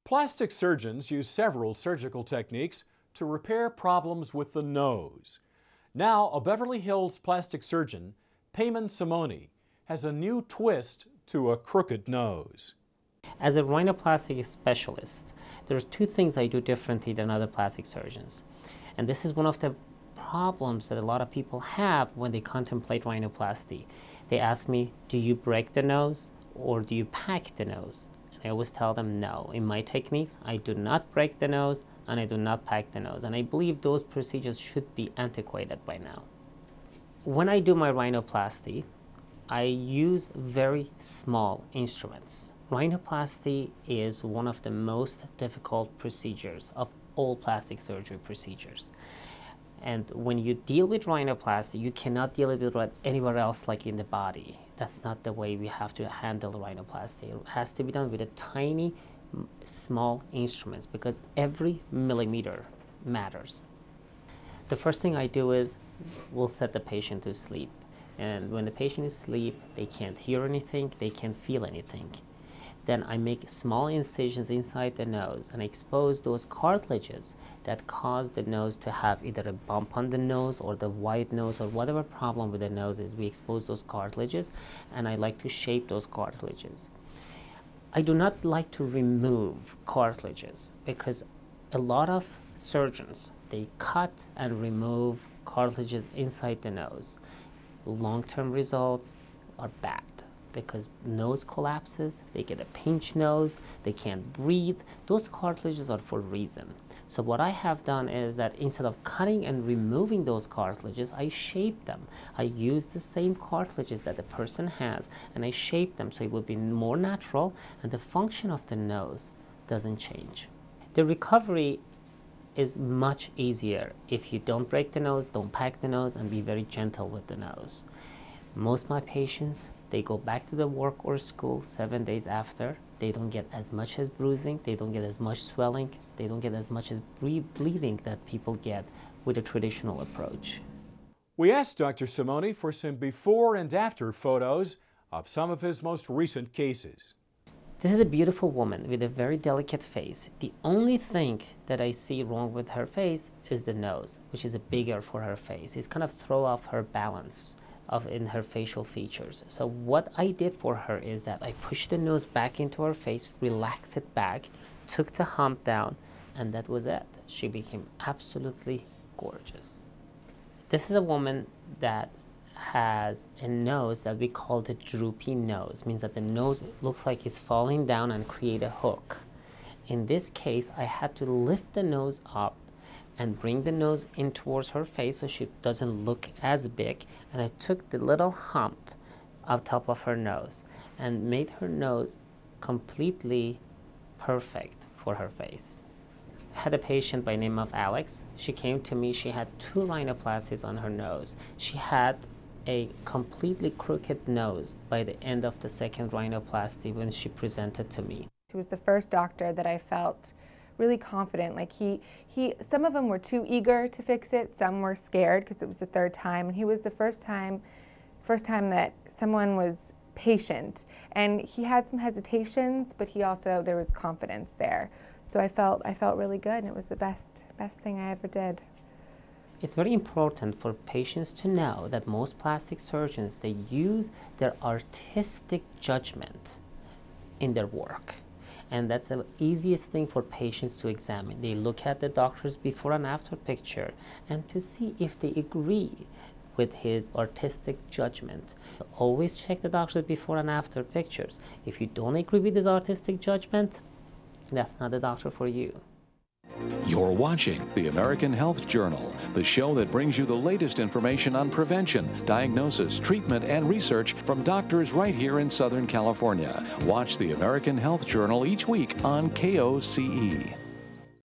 Plastic surgeons use several surgical techniques to repair problems with the nose. Now, a Beverly Hills plastic surgeon, Payman Simoni, has a new twist to a crooked nose. As a rhinoplasty specialist, there are two things I do differently than other plastic surgeons. And this is one of the problems that a lot of people have when they contemplate rhinoplasty. They ask me, do you break the nose or do you pack the nose? And I always tell them no. In my techniques, I do not break the nose and I do not pack the nose. And I believe those procedures should be antiquated by now. When I do my rhinoplasty, I use very small instruments. Rhinoplasty is one of the most difficult procedures of all plastic surgery procedures. And when you deal with rhinoplasty, you cannot deal with it anywhere else like in the body. That's not the way we have to handle rhinoplasty. It has to be done with a tiny, small instruments because every millimeter matters. The first thing I do is we'll set the patient to sleep. And when the patient is asleep, they can't hear anything, they can't feel anything. Then I make small incisions inside the nose and expose those cartilages that cause the nose to have either a bump on the nose or the wide nose or whatever problem with the nose is. We expose those cartilages and I like to shape those cartilages. I do not like to remove cartilages because a lot of surgeons, they cut and remove cartilages inside the nose. Long-term results are bad because nose collapses, they get a pinched nose, they can't breathe. Those cartilages are for a reason. So what I have done is that instead of cutting and removing those cartilages, I shape them. I use the same cartilages that the person has and I shape them so it will be more natural and the function of the nose doesn't change. The recovery is much easier if you don't break the nose, don't pack the nose, and be very gentle with the nose. Most of my patients, they go back to the work or school 7 days after. They don't get as much as bruising, they don't get as much swelling, they don't get as much as bleeding that people get with a traditional approach. We asked Dr. Simoni for some before and after photos of some of his most recent cases. This is a beautiful woman with a very delicate face. The only thing that I see wrong with her face is the nose, which is bigger for her face. It's kind of throw off her balance in her facial features. So what I did for her is that I pushed the nose back into her face, relaxed it back, took the hump down, and that was it. She became absolutely gorgeous. This is a woman that has a nose that we call the droopy nose. Means that the nose looks like it's falling down and create a hook. In this case, I had to lift the nose up and bring the nose in towards her face so she doesn't look as big, and I took the little hump on top of her nose and made her nose completely perfect for her face. I had a patient by name of Alex. She came to me, she had 2 rhinoplasties on her nose. She had a completely crooked nose by the end of the 2nd rhinoplasty when she presented to me. He was the first doctor that I felt really confident. Like some of them were too eager to fix it, some were scared because it was the 3rd time, and he was the first time that someone was patient. And he had some hesitations, but there was confidence there. So I felt really good, and it was the best thing I ever did. It's very important for patients to know that most plastic surgeons, they use their artistic judgment in their work. And that's the easiest thing for patients to examine. They look at the doctor's before and after picture and to see if they agree with his artistic judgment. Always check the doctor's before and after pictures. If you don't agree with his artistic judgment, that's not the doctor for you. You're watching the American Health Journal, the show that brings you the latest information on prevention, diagnosis, treatment, and research from doctors right here in Southern California. Watch the American Health Journal each week on KOCE.